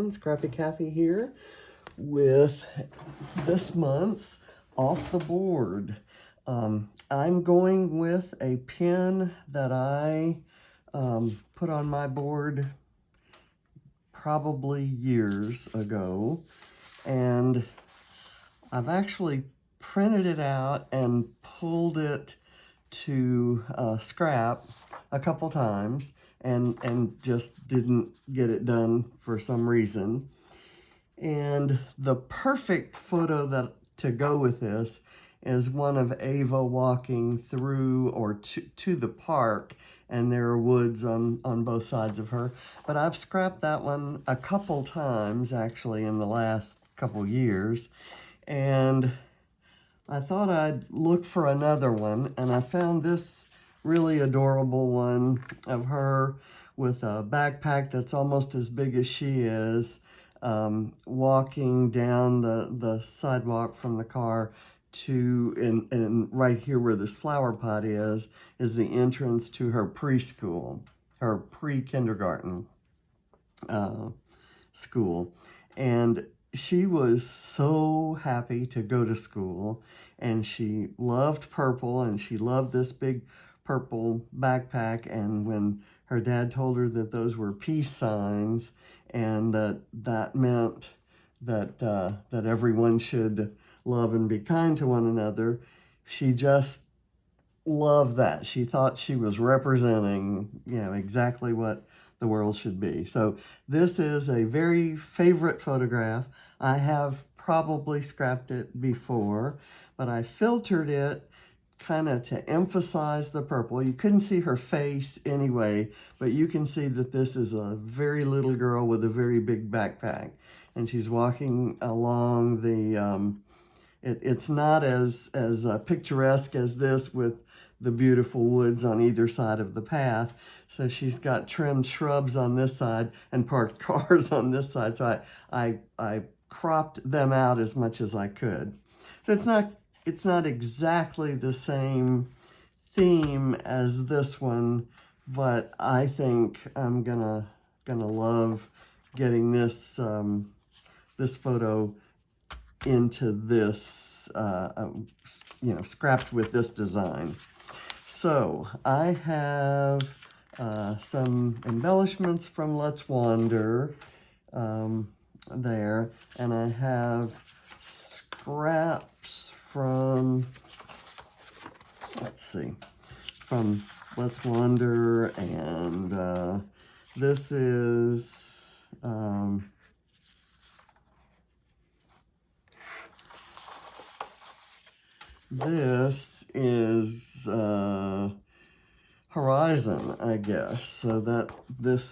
everyone. Scrappy Kathy here with this month's Off the Board. I'm going with a pin that I put on my board probably years ago, and I've actually printed it out and pulled it to scrap a couple times and just didn't get it done for some reason. And the perfect photo to go with this is one of Ava walking through or to the park, and there are woods on both sides of her. But I've scrapped that one a couple times actually in the last couple years, and I thought I'd look for another one, and I found this really adorable one of her with a backpack that's almost as big as she is, walking down the sidewalk from the car to, and right here where this flower pot is the entrance to her preschool, her pre-kindergarten school. And she was so happy to go to school, and she loved purple, and she loved this big purple backpack. And when her dad told her that those were peace signs and that meant that everyone should love and be kind to one another, she just loved that. She thought she was representing, exactly what the world should be. So this is a very favorite photograph. I have probably scrapped it before, but I filtered it kind of to emphasize the purple. You couldn't see her face anyway, but you can see that this is a very little girl with a very big backpack, and she's walking along the it's not as picturesque as this with the beautiful woods on either side of the path. So she's got trimmed shrubs on this side and parked cars on this side. So I cropped them out as much as I could. So it's not exactly the same theme as this one, but I think I'm gonna love getting this this photo into this, scrapped with this design. So I have some embellishments from Let's Wander there, and I have scraps from, from Let's Wander, and this is Horizon, I guess. So that this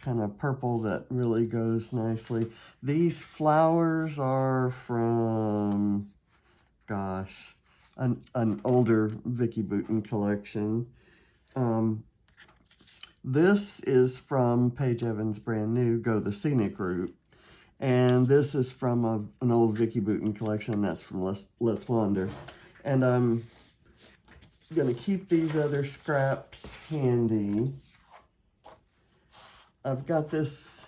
kind of purple that really goes nicely. These flowers are from, gosh, an older Vicki Boutin collection. This is from Paige Evans' brand new Go the Scenic Route. And this is from an old Vicki Boutin collection. That's from Let's Wander. And I'm going to keep these other scraps handy. I've got this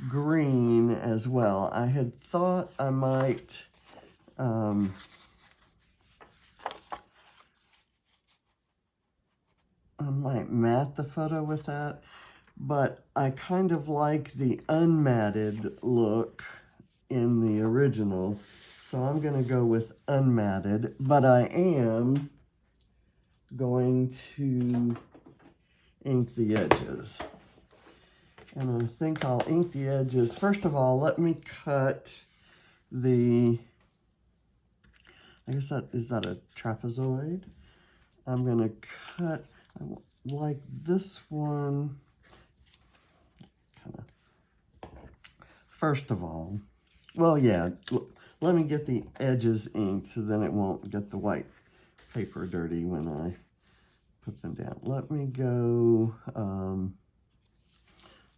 green as well. I had thought I might matte the photo with that, but I kind of like the unmatted look in the original, so I'm going to go with unmatted, but I am going to ink the edges. And I think I'll ink the edges. First of all, let me cut the, I guess is that a trapezoid? I'm going to cut, like this one, kind of, first of all, well, yeah, let me get the edges inked so then it won't get the white paper dirty when I put them down. Let me go,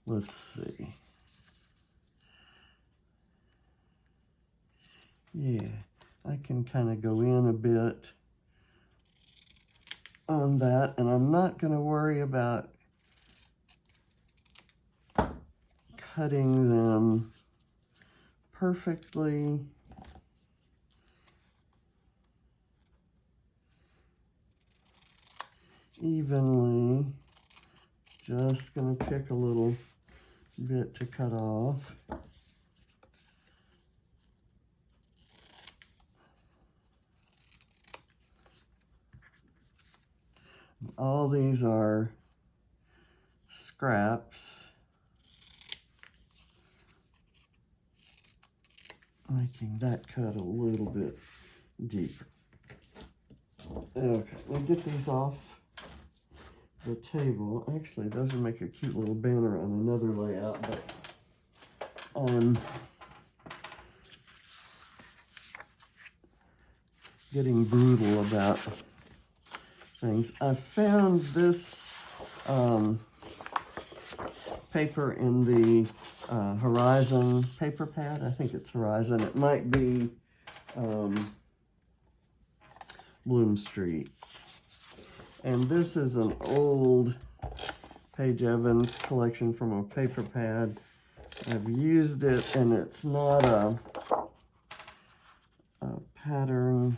let's see. Yeah, I can kind of go in a bit on that, and I'm not going to worry about cutting them perfectly. Evenly. Just going to pick a little bit to cut off. All these are scraps. Making that cut a little bit deeper. Okay, we'll get these off the table. Actually, those will make a cute little banner on another layout, but I'm getting brutal about things. I found this paper in the Horizon paper pad. I think it's Horizon. It might be Bloom Street. And this is an old Paige Evans collection from a paper pad. I've used it, and it's not a pattern.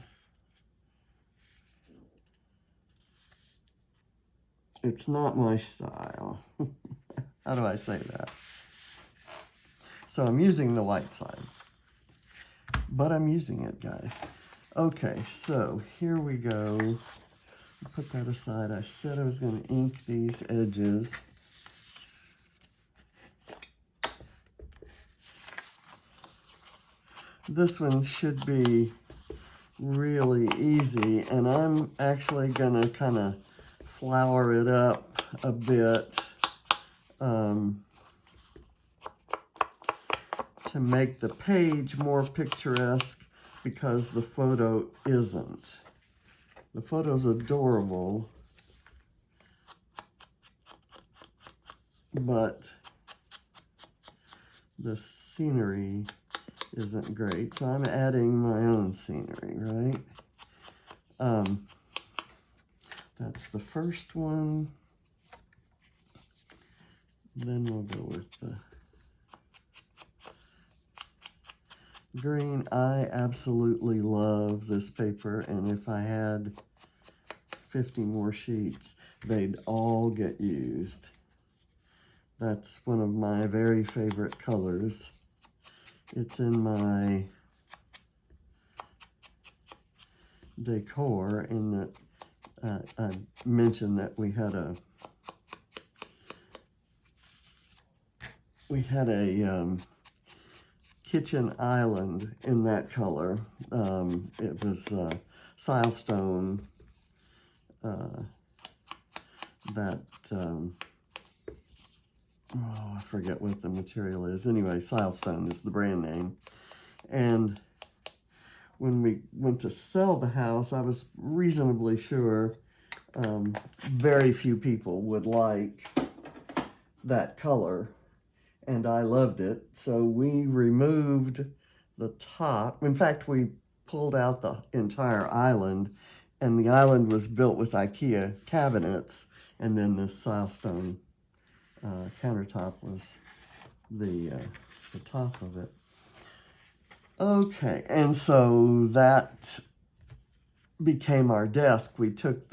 It's not my style. How do I say that? So I'm using the white side, but I'm using it, guys. Okay, so here we go. Put that aside. I said I was going to ink these edges. This one should be really easy, and I'm actually going to kind of flower it up a bit to make the page more picturesque, because the photo isn't. The photo's adorable, but the scenery isn't great. So I'm adding my own scenery, right? That's the first one. Then we'll go with the green. I absolutely love this paper, and if I had 50 more sheets, they'd all get used. That's one of my very favorite colors. It's in my decor, in that I mentioned that we had a kitchen island in that color. It was silestone that, I forget what the material is. Anyway, silestone is the brand name. And when we went to sell the house, I was reasonably sure very few people would like that color, and I loved it. So we removed the top. In fact, we pulled out the entire island, and the island was built with IKEA cabinets, and then this silestone countertop was the top of it. Okay, and so that became our desk. We took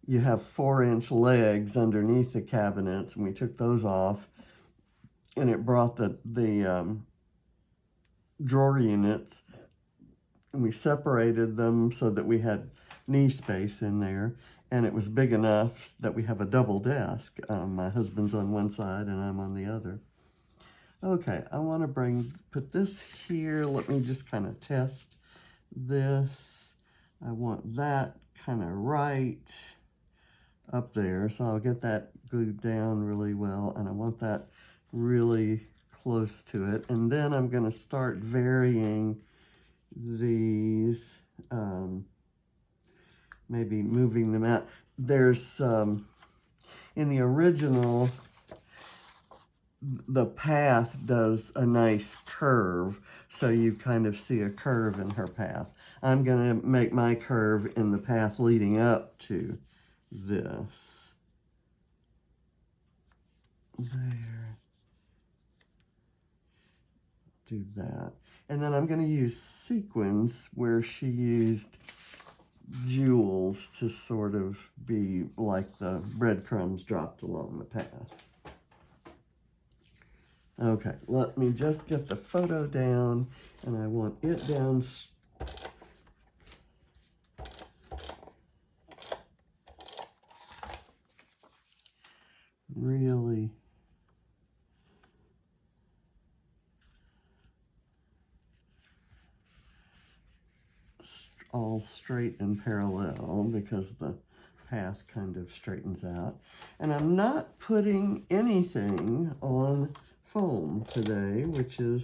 you have 4-inch legs underneath the cabinets, and we took those off, and it brought the drawer units, and we separated them so that we had knee space in there, and it was big enough that we have a double desk. My husband's on one side and I'm on the other. Okay, I want to put this here. Let me just kind of test this. I want that kind of right up there, so I'll get that glued down really well, and I want that really close to it. And then I'm going to start varying these, maybe moving them out. There's, in the original, the path does a nice curve, so you kind of see a curve in her path. I'm going to make my curve in the path leading up to this. There. do that. And then I'm going to use sequins where she used jewels to sort of be like the breadcrumbs dropped along the path. Okay, let me just get the photo down, and I want it down really all straight and parallel because the path kind of straightens out. And I'm not putting anything on foam today, which is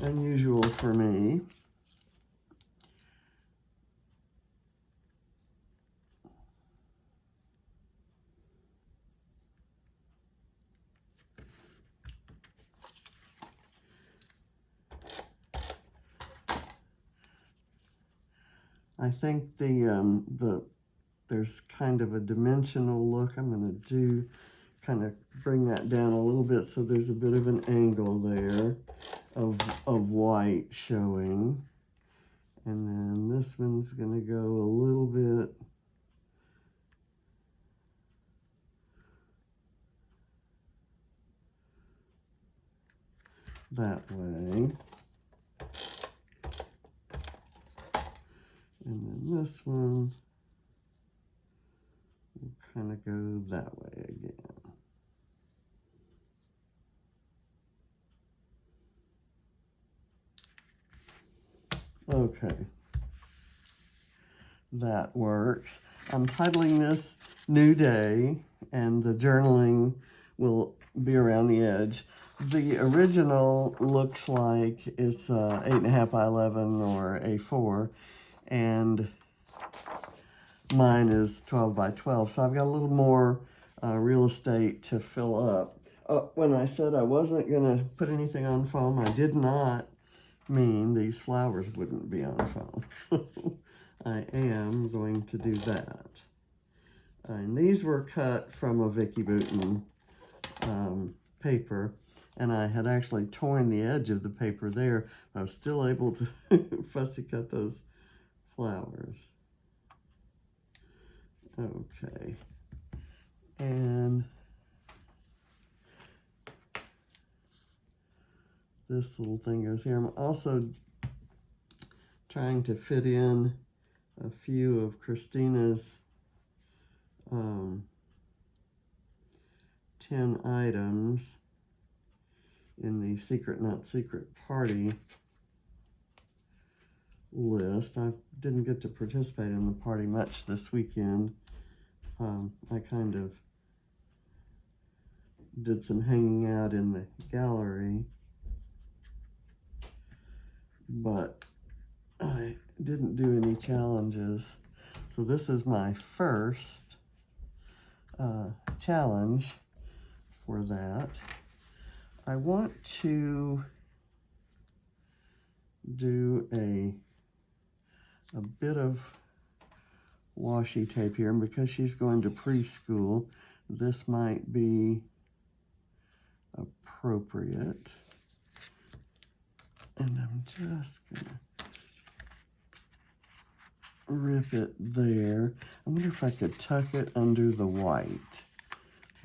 unusual for me. I think there's kind of a dimensional look. I'm going to kind of bring that down a little bit so there's a bit of an angle there of white showing. And then this one's going to go a little bit that way. And then this one will kind of go that way again. Okay, that works. I'm titling this New Day, and the journaling will be around the edge. The original looks like it's 8.5 by 11 or A4, and mine is 12 by 12, so I've got a little more real estate to fill up. When I said I wasn't going to put anything on foam, I did not mean these flowers wouldn't be on foam. I am going to do that. And these were cut from a Vicky Bouton paper, and I had actually torn the edge of the paper there. I was still able to fussy cut those flowers. Okay, and this little thing goes here. I'm also trying to fit in a few of Christina's 10 items in the Secret Not Secret Party list. I didn't get to participate in the party much this weekend. I kind of did some hanging out in the gallery, but I didn't do any challenges. So this is my first challenge for that. I want to do a bit of washi tape here, and because she's going to preschool, this might be appropriate. And I'm just gonna rip it there. I wonder if I could tuck it under the white.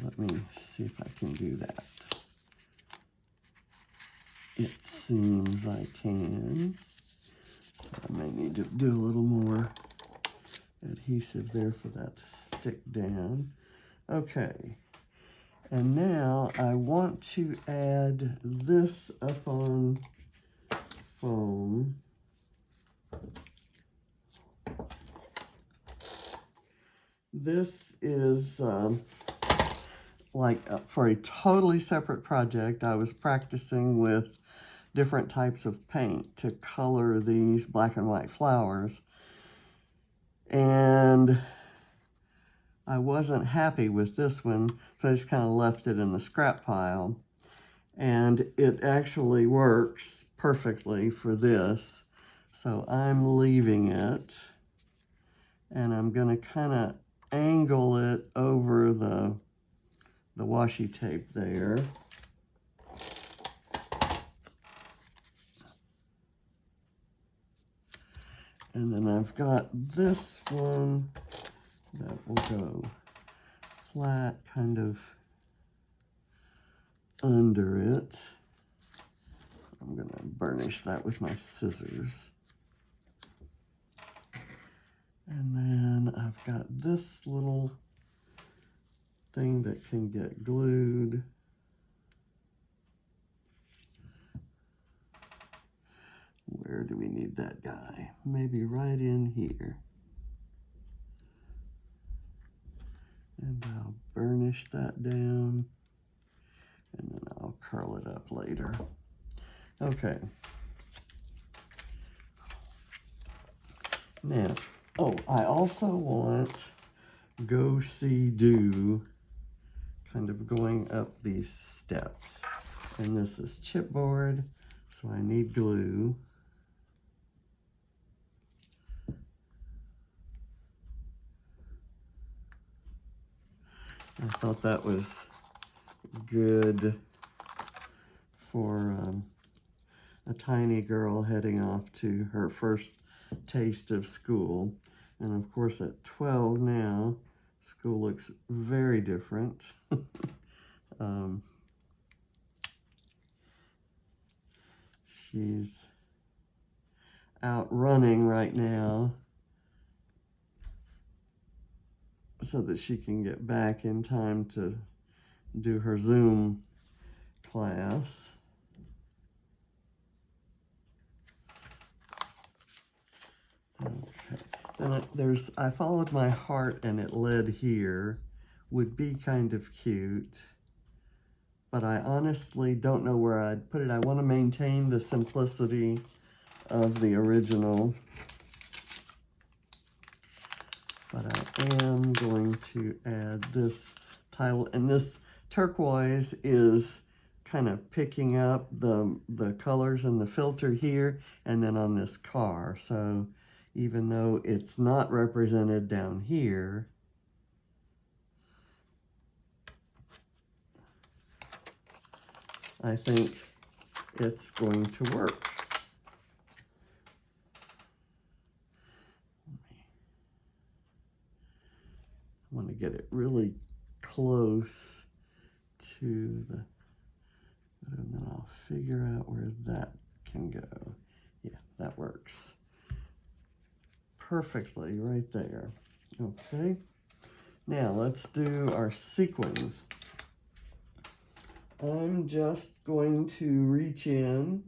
Let me see if I can do that. It seems I can. So I may need to do a little more adhesive there for that to stick down. Okay. And now I want to add this up on foam. This is for a totally separate project. I was practicing with different types of paint to color these black and white flowers, and I wasn't happy with this one, so I just kind of left it in the scrap pile. And it actually works perfectly for this, so I'm leaving it, and I'm going to kind of angle it over the washi tape there. And then I've got this one that will go flat kind of under it. I'm going to burnish that with my scissors. And then I've got this little thing that can get glued. Where do we need that guy? Maybe right in here. And I'll burnish that down, and then I'll curl it up later. Okay. Now, oh, I also want Go See Do kind of going up these steps. And this is chipboard, so I need glue. I thought that was good for a tiny girl heading off to her first taste of school. And of course at 12 now, school looks very different. She's out running right now so that she can get back in time to do her Zoom class. Okay. Then I followed my heart and it led here. Would be kind of cute, but I honestly don't know where I'd put it. I want to maintain the simplicity of the original, but I am going to add this tile, and this turquoise is kind of picking up the colors in the filter here and then on this car. So even though it's not represented down here, I think it's going to work. I want to get it really close to the, and then I'll figure out where that can go. Yeah, that works perfectly right there. Okay, now let's do our sequins. I'm just going to reach in.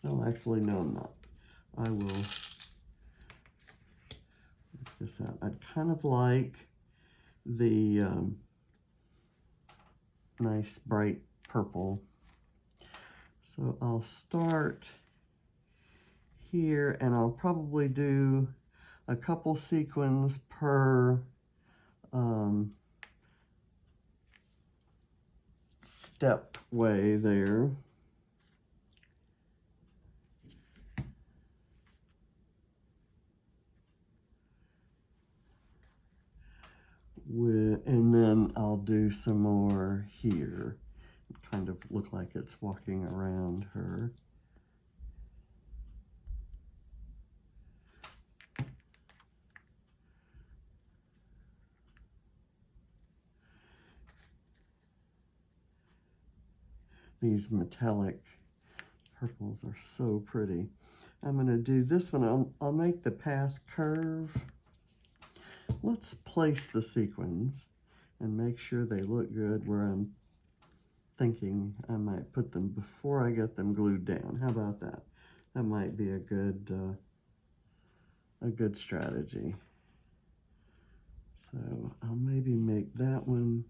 No, actually, no, I'm not. I will work this out. I'd kind of like the nice bright purple. So I'll start here, and I'll probably do a couple sequins per step way there. And then I'll do some more here. Kind of look like it's walking around her. These metallic purples are so pretty. I'm going to do this one. I'll make the path curve. Let's place the sequins and make sure they look good where I'm thinking I might put them before I get them glued down. How about that? That might be a good strategy. So I'll maybe make that one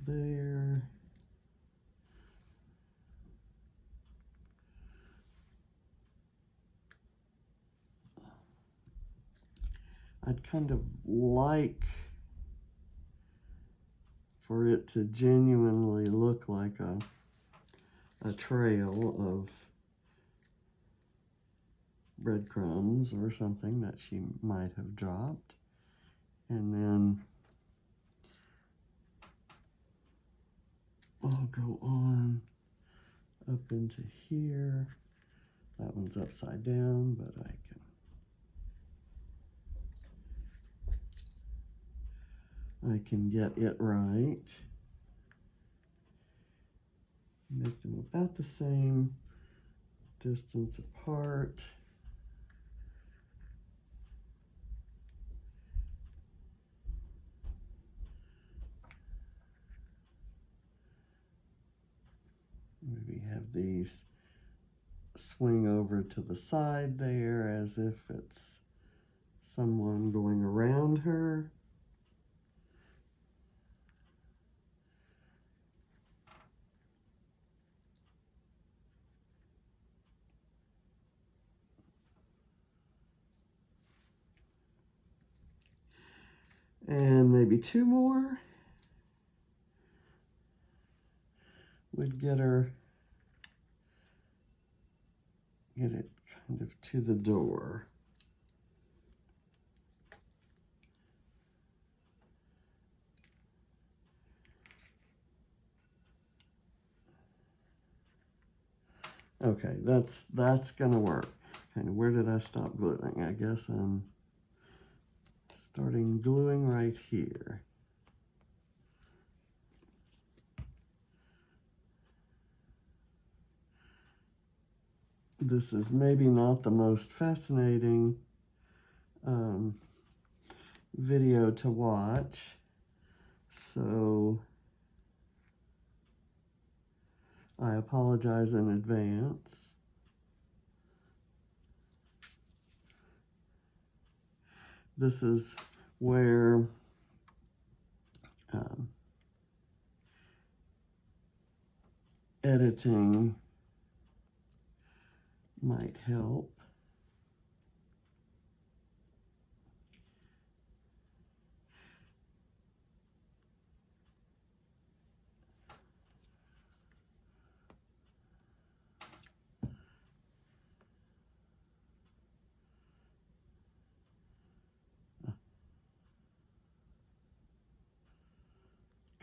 there. I'd kind of like for it to genuinely look like a trail of breadcrumbs or something that she might have dropped. And then I'll go on up into here. That one's upside down, but I can get it right. Make them about the same distance apart. Maybe have these swing over to the side there as if it's someone going around her. And maybe two more would get it kind of to the door. Okay, that's gonna work. And where did I stop gluing? I guess I'm starting gluing right here. This is maybe not the most fascinating video to watch, so I apologize in advance. This is where editing might help.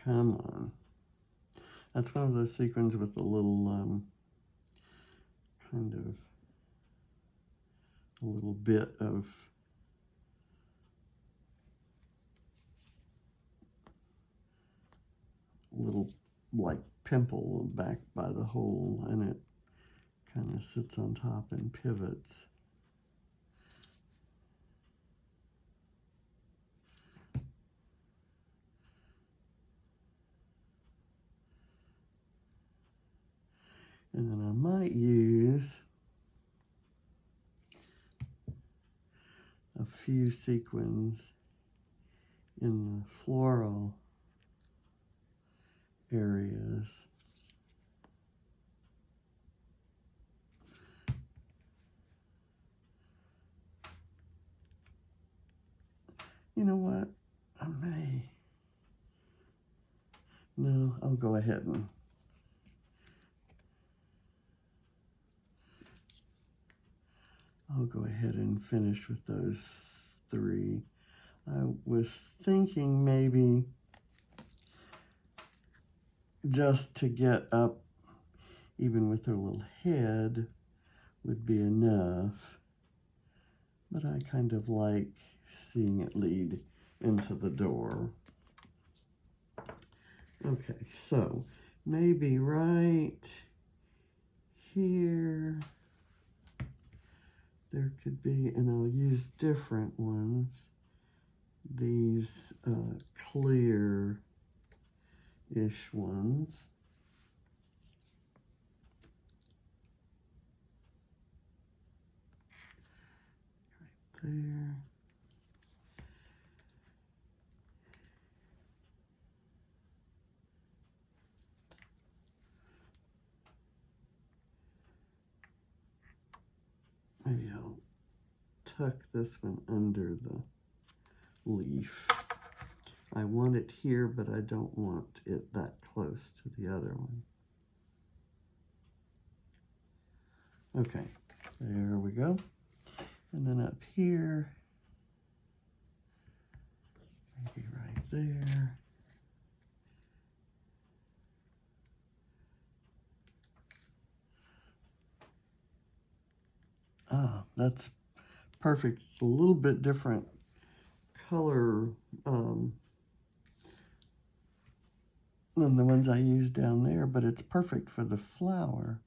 Come on. That's one of those sequins with a little kind of a little bit of little like pimple back by the hole, and it kind of sits on top and pivots. And then I might use a few sequins in the floral areas. You know what? I may. No, I'll go ahead and finish with those three. I was thinking maybe just to get up, even with her little head, would be enough. But I kind of like seeing it lead into the door. Okay, so maybe right here there could be, and I'll use different ones, these clear-ish ones. Right there. Maybe I'll tuck this one under the leaf. I want it here, but I don't want it that close to the other one. Okay, there we go. And then up here, maybe right there. Yeah, that's perfect. It's a little bit different color than the ones I used down there, but it's perfect for the flower.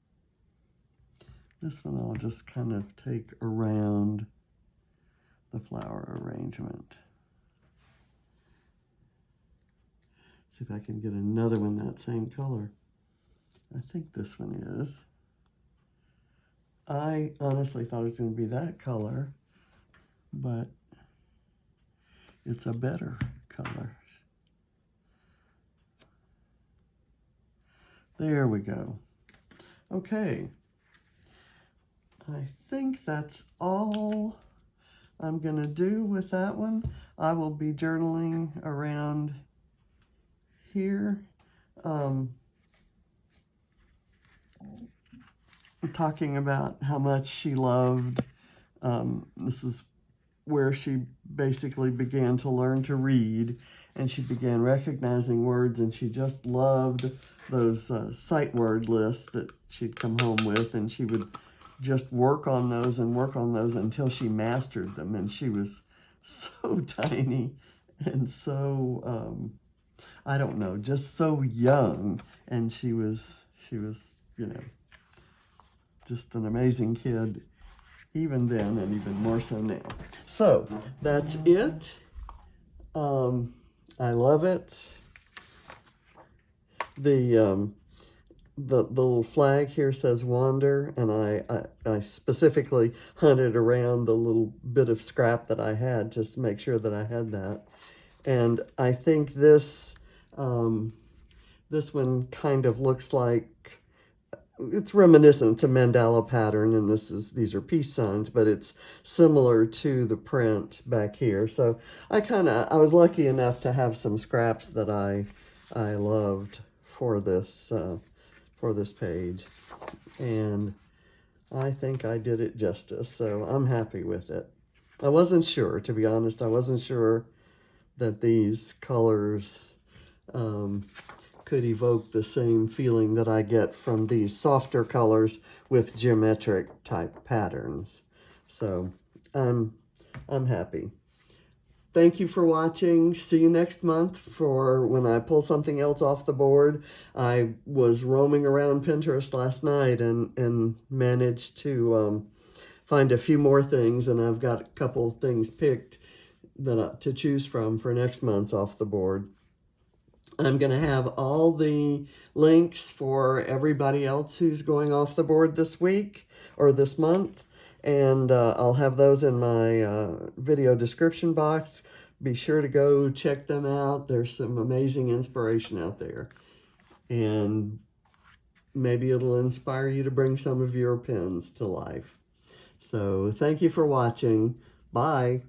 This one I'll just kind of take around the flower arrangement. See if I can get another one that same color. I think this one is. I honestly thought it was going to be that color, but it's a better color. There we go. Okay. I think that's all I'm going to do with that one. I will be journaling around here, talking about how much she loved. This is where she basically began to learn to read, and she began recognizing words, and she just loved those sight word lists that she'd come home with, and she would just work on those and work on those until she mastered them. And she was so tiny and so I don't know, just so young, and she was you know, just an amazing kid even then, and even more so now. So that's it. I love it. The little flag here says wander, and I specifically hunted around the little bit of scrap that I had just to make sure that I had that. And I think this this one kind of looks like, it's reminiscent to mandala pattern, and these are peace signs, but it's similar to the print back here. So I was lucky enough to have some scraps that I loved for this page, and I think I did it justice. So I'm happy with it. I wasn't sure, to be honest. I wasn't sure that these colors could evoke the same feeling that I get from these softer colors with geometric type patterns. So I'm happy. Thank you for watching. See you next month for when I pull something else off the board. I was roaming around Pinterest last night and managed to find a few more things, and I've got a couple things picked to choose from for next month off the board. I'm going to have all the links for everybody else who's going off the board this week or this month, and I'll have those in my video description box. Be sure to go check them out. There's some amazing inspiration out there, and maybe it'll inspire you to bring some of your pens to life. So thank you for watching. Bye.